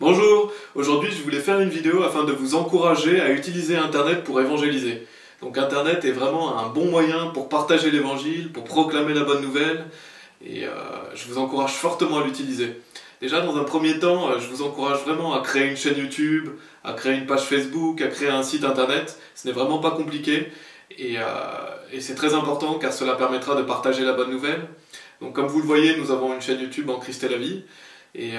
Bonjour, aujourd'hui je voulais faire une vidéo afin de vous encourager à utiliser Internet pour évangéliser. Donc Internet est vraiment un bon moyen pour partager l'évangile, pour proclamer la bonne nouvelle, et je vous encourage fortement à l'utiliser. Déjà dans un premier temps, je vous encourage vraiment à créer une chaîne YouTube, à créer une page Facebook, à créer un site Internet. Ce n'est vraiment pas compliqué, et c'est très important car cela permettra de partager la bonne nouvelle. Donc comme vous le voyez, nous avons une chaîne YouTube en Christ et la vie. Et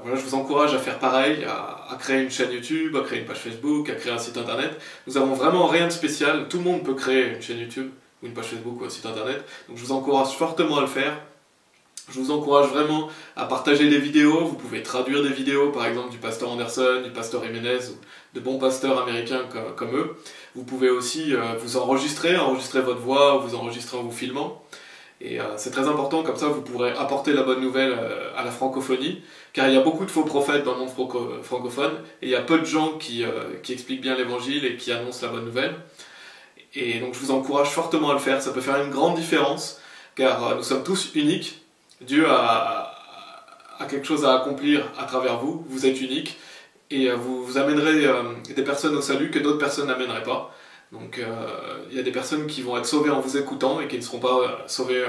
voilà, je vous encourage à faire pareil, à créer une chaîne YouTube, à créer une page Facebook, à créer un site internet. Nous avons vraiment rien de spécial, tout le monde peut créer une chaîne YouTube, ou une page Facebook, ou un site internet. Donc je vous encourage fortement à le faire. Je vous encourage vraiment à partager des vidéos. Vous pouvez traduire des vidéos, par exemple du pasteur Anderson, du pasteur Jiménez, ou de bons pasteurs américains comme eux. Vous pouvez aussi vous enregistrer votre voix, ou vous enregistrer en vous filmant. Et c'est très important, comme ça vous pourrez apporter la bonne nouvelle à la francophonie, car il y a beaucoup de faux prophètes dans le monde francophone, et il y a peu de gens qui expliquent bien l'évangile et qui annoncent la bonne nouvelle. Et donc je vous encourage fortement à le faire, ça peut faire une grande différence, car nous sommes tous uniques. Dieu a quelque chose à accomplir à travers vous, vous êtes uniques, et vous amènerez des personnes au salut que d'autres personnes n'amèneraient pas. Donc il y a des personnes qui vont être sauvées en vous écoutant et qui ne seront pas sauvées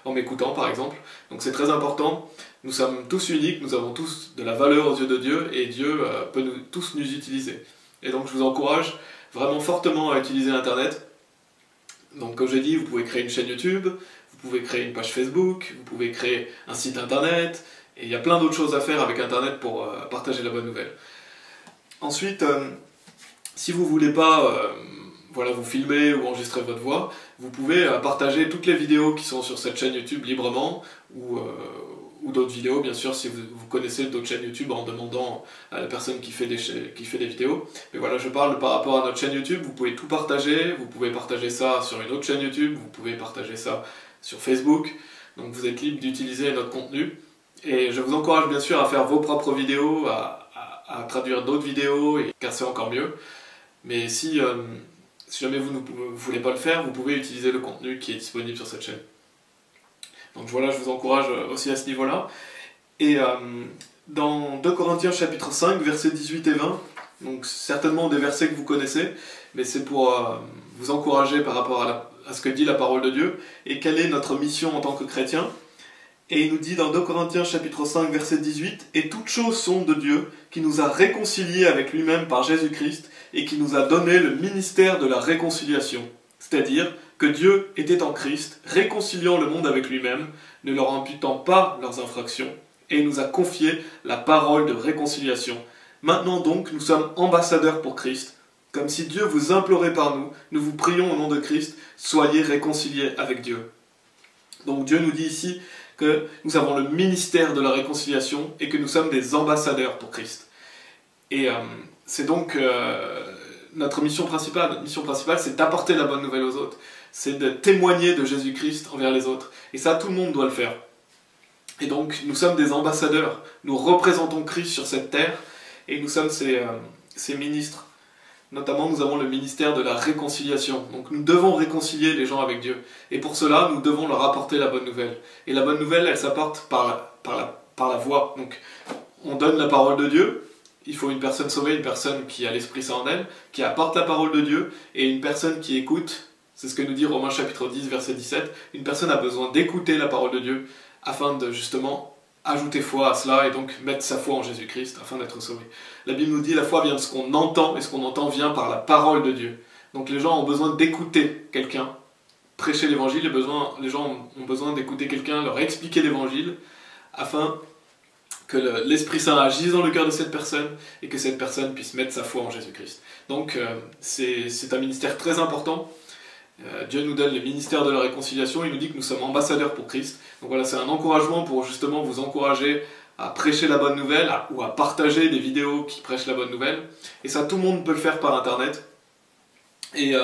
en m'écoutant par exemple. Donc c'est très important, nous sommes tous uniques, nous avons tous de la valeur aux yeux de Dieu et Dieu peut tous nous utiliser. Et donc je vous encourage vraiment fortement à utiliser Internet. Donc comme j'ai dit, vous pouvez créer une chaîne YouTube, vous pouvez créer une page Facebook, vous pouvez créer un site Internet, et il y a plein d'autres choses à faire avec Internet pour partager la bonne nouvelle. Ensuite, si vous ne voulez pas voilà, vous filmer ou enregistrer votre voix, vous pouvez partager toutes les vidéos qui sont sur cette chaîne YouTube librement, ou d'autres vidéos, bien sûr, si vous connaissez d'autres chaînes YouTube en demandant à la personne qui fait des vidéos. Mais voilà, je parle par rapport à notre chaîne YouTube, vous pouvez tout partager, vous pouvez partager ça sur une autre chaîne YouTube, vous pouvez partager ça sur Facebook, donc vous êtes libre d'utiliser notre contenu. Et je vous encourage bien sûr à faire vos propres vidéos, à traduire d'autres vidéos, car c'est encore mieux. Mais si jamais vous ne voulez pas le faire, vous pouvez utiliser le contenu qui est disponible sur cette chaîne. Donc voilà, je vous encourage aussi à ce niveau-là. Et dans 2 Corinthiens chapitre 5, versets 18 et 20, donc certainement des versets que vous connaissez, mais c'est pour vous encourager par rapport à ce que dit la parole de Dieu, et quelle est notre mission en tant que chrétien. Et il nous dit dans 2 Corinthiens chapitre 5, verset 18, « Et toutes choses sont de Dieu, qui nous a réconciliés avec lui-même par Jésus-Christ, et qui nous a donné le ministère de la réconciliation. » C'est-à-dire que Dieu était en Christ, réconciliant le monde avec lui-même, ne leur imputant pas leurs infractions, et il nous a confié la parole de réconciliation. Maintenant donc, nous sommes ambassadeurs pour Christ. Comme si Dieu vous implorait par nous, nous vous prions au nom de Christ, soyez réconciliés avec Dieu. Donc Dieu nous dit ici que nous avons le ministère de la réconciliation et que nous sommes des ambassadeurs pour Christ. Et c'est donc notre mission principale. Notre mission principale, c'est d'apporter la bonne nouvelle aux autres. C'est de témoigner de Jésus-Christ envers les autres. Et ça, tout le monde doit le faire. Et donc, nous sommes des ambassadeurs. Nous représentons Christ sur cette terre et nous sommes ses ministres. Notamment, nous avons le ministère de la réconciliation. Donc nous devons réconcilier les gens avec Dieu. Et pour cela, nous devons leur apporter la bonne nouvelle. Et la bonne nouvelle, elle s'apporte par la voix. Donc on donne la parole de Dieu. Il faut une personne sauvée, une personne qui a l'Esprit Saint en elle, qui apporte la parole de Dieu, et une personne qui écoute. C'est ce que nous dit Romains chapitre 10, verset 17. Une personne a besoin d'écouter la parole de Dieu afin de justement ajouter foi à cela et donc mettre sa foi en Jésus-Christ afin d'être sauvé. La Bible nous dit la foi vient de ce qu'on entend et ce qu'on entend vient par la parole de Dieu. Donc les gens ont besoin d'écouter quelqu'un prêcher l'évangile, les gens ont besoin d'écouter quelqu'un leur expliquer l'évangile afin que l'Esprit Saint agisse dans le cœur de cette personne et que cette personne puisse mettre sa foi en Jésus-Christ. Donc c'est un ministère très important. Dieu nous donne le ministère de la réconciliation, il nous dit que nous sommes ambassadeurs pour Christ. Donc voilà, c'est un encouragement pour justement vous encourager à prêcher la bonne nouvelle ou à partager des vidéos qui prêchent la bonne nouvelle. Et ça, tout le monde peut le faire par Internet. Et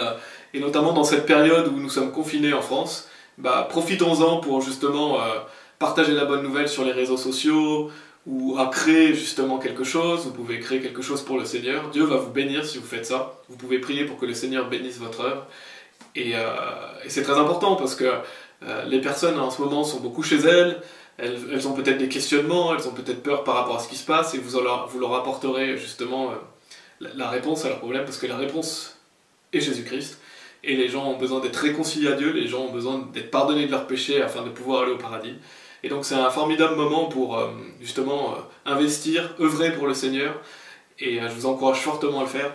notamment dans cette période où nous sommes confinés en France, profitons-en pour justement partager la bonne nouvelle sur les réseaux sociaux ou à créer justement quelque chose. Vous pouvez créer quelque chose pour le Seigneur. Dieu va vous bénir si vous faites ça. Vous pouvez prier pour que le Seigneur bénisse votre œuvre. Et c'est très important parce que les personnes en ce moment sont beaucoup chez elles, elles ont peut-être des questionnements, elles ont peut-être peur par rapport à ce qui se passe, et vous leur apporterez justement la réponse à leurs problèmes, parce que la réponse est Jésus-Christ, et les gens ont besoin d'être réconciliés à Dieu, les gens ont besoin d'être pardonnés de leurs péchés afin de pouvoir aller au paradis. Et donc c'est un formidable moment pour justement investir, œuvrer pour le Seigneur, et je vous encourage fortement à le faire.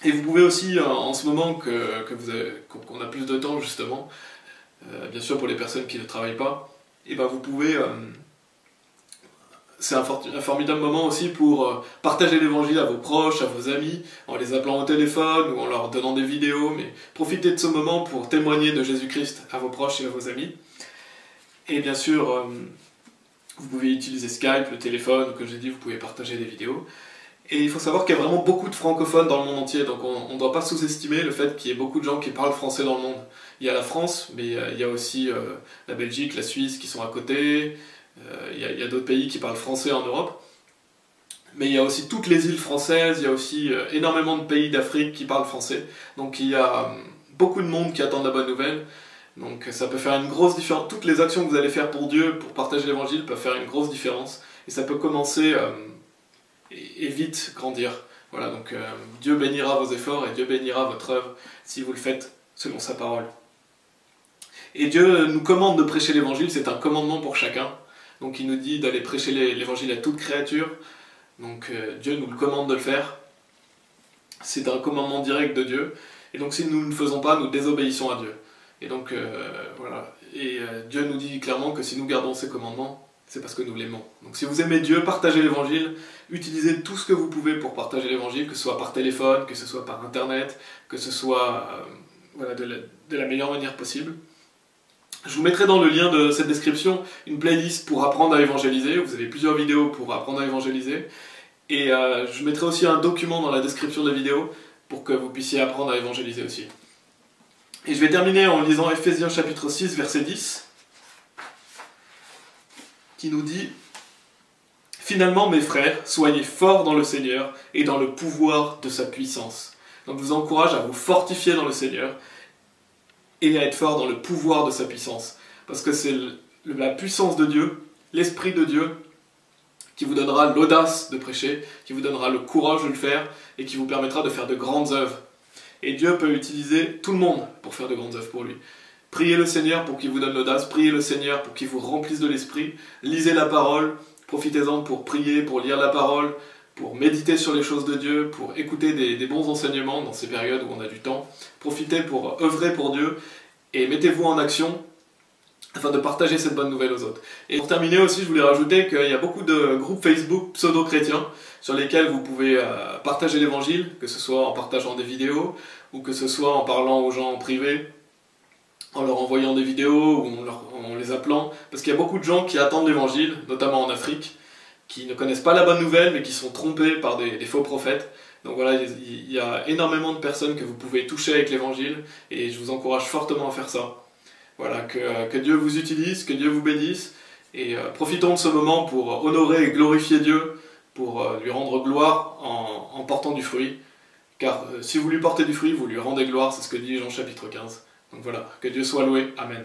Et vous pouvez aussi, en ce moment qu'on a plus de temps justement, bien sûr pour les personnes qui ne travaillent pas, et ben vous pouvez... c'est un formidable moment aussi pour partager l'évangile à vos proches, à vos amis, en les appelant au téléphone ou en leur donnant des vidéos, mais profitez de ce moment pour témoigner de Jésus-Christ à vos proches et à vos amis. Et bien sûr, vous pouvez utiliser Skype, le téléphone, comme j'ai dit, vous pouvez partager des vidéos. Et il faut savoir qu'il y a vraiment beaucoup de francophones dans le monde entier, donc on ne doit pas sous-estimer le fait qu'il y ait beaucoup de gens qui parlent français dans le monde. Il y a la France, mais il y a aussi la Belgique, la Suisse qui sont à côté, il y a d'autres pays qui parlent français en Europe. Mais il y a aussi toutes les îles françaises, il y a aussi énormément de pays d'Afrique qui parlent français. Donc il y a beaucoup de monde qui attendent la bonne nouvelle. Donc ça peut faire une grosse différence. Toutes les actions que vous allez faire pour Dieu, pour partager l'évangile, peuvent faire une grosse différence. Et ça peut commencer et vite grandir. Voilà, donc Dieu bénira vos efforts et Dieu bénira votre œuvre si vous le faites selon sa parole. Et Dieu nous commande de prêcher l'évangile, c'est un commandement pour chacun. Donc il nous dit d'aller prêcher l'évangile à toute créature. Donc Dieu nous le commande de le faire. C'est un commandement direct de Dieu. Et donc si nous ne le faisons pas, nous désobéissons à Dieu. Et donc voilà. Et Dieu nous dit clairement que si nous gardons ses commandements, c'est parce que nous l'aimons. Donc si vous aimez Dieu, partagez l'évangile, utilisez tout ce que vous pouvez pour partager l'évangile, que ce soit par téléphone, que ce soit par internet, que ce soit voilà, de la meilleure manière possible. Je vous mettrai dans le lien de cette description une playlist pour apprendre à évangéliser. Vous avez plusieurs vidéos pour apprendre à évangéliser. Et je mettrai aussi un document dans la description de la vidéo pour que vous puissiez apprendre à évangéliser aussi. Et je vais terminer en lisant Ephésiens chapitre 6, verset 10, qui nous dit « Finalement, mes frères, soyez forts dans le Seigneur et dans le pouvoir de sa puissance. » Donc je vous encourage à vous fortifier dans le Seigneur et à être fort dans le pouvoir de sa puissance. Parce que c'est la puissance de Dieu, l'Esprit de Dieu, qui vous donnera l'audace de prêcher, qui vous donnera le courage de le faire, et qui vous permettra de faire de grandes œuvres. Et Dieu peut utiliser tout le monde pour faire de grandes œuvres pour lui. Priez le Seigneur pour qu'il vous donne l'audace, priez le Seigneur pour qu'il vous remplisse de l'Esprit, lisez la parole, profitez-en pour prier, pour lire la parole, pour méditer sur les choses de Dieu, pour écouter des bons enseignements dans ces périodes où on a du temps. Profitez pour œuvrer pour Dieu et mettez-vous en action afin de partager cette bonne nouvelle aux autres. Et pour terminer aussi, je voulais rajouter qu'il y a beaucoup de groupes Facebook pseudo-chrétiens sur lesquels vous pouvez partager l'évangile, que ce soit en partageant des vidéos ou que ce soit en parlant aux gens en privé, en leur envoyant des vidéos ou en les appelant. Parce qu'il y a beaucoup de gens qui attendent l'évangile, notamment en Afrique, qui ne connaissent pas la bonne nouvelle mais qui sont trompés par des faux prophètes. Donc voilà, il y a énormément de personnes que vous pouvez toucher avec l'évangile et je vous encourage fortement à faire ça. Voilà, que Dieu vous utilise, que Dieu vous bénisse et profitons de ce moment pour honorer et glorifier Dieu, pour lui rendre gloire en portant du fruit. Car si vous lui portez du fruit, vous lui rendez gloire, c'est ce que dit Jean chapitre 15. Donc voilà, que Dieu soit loué. Amen.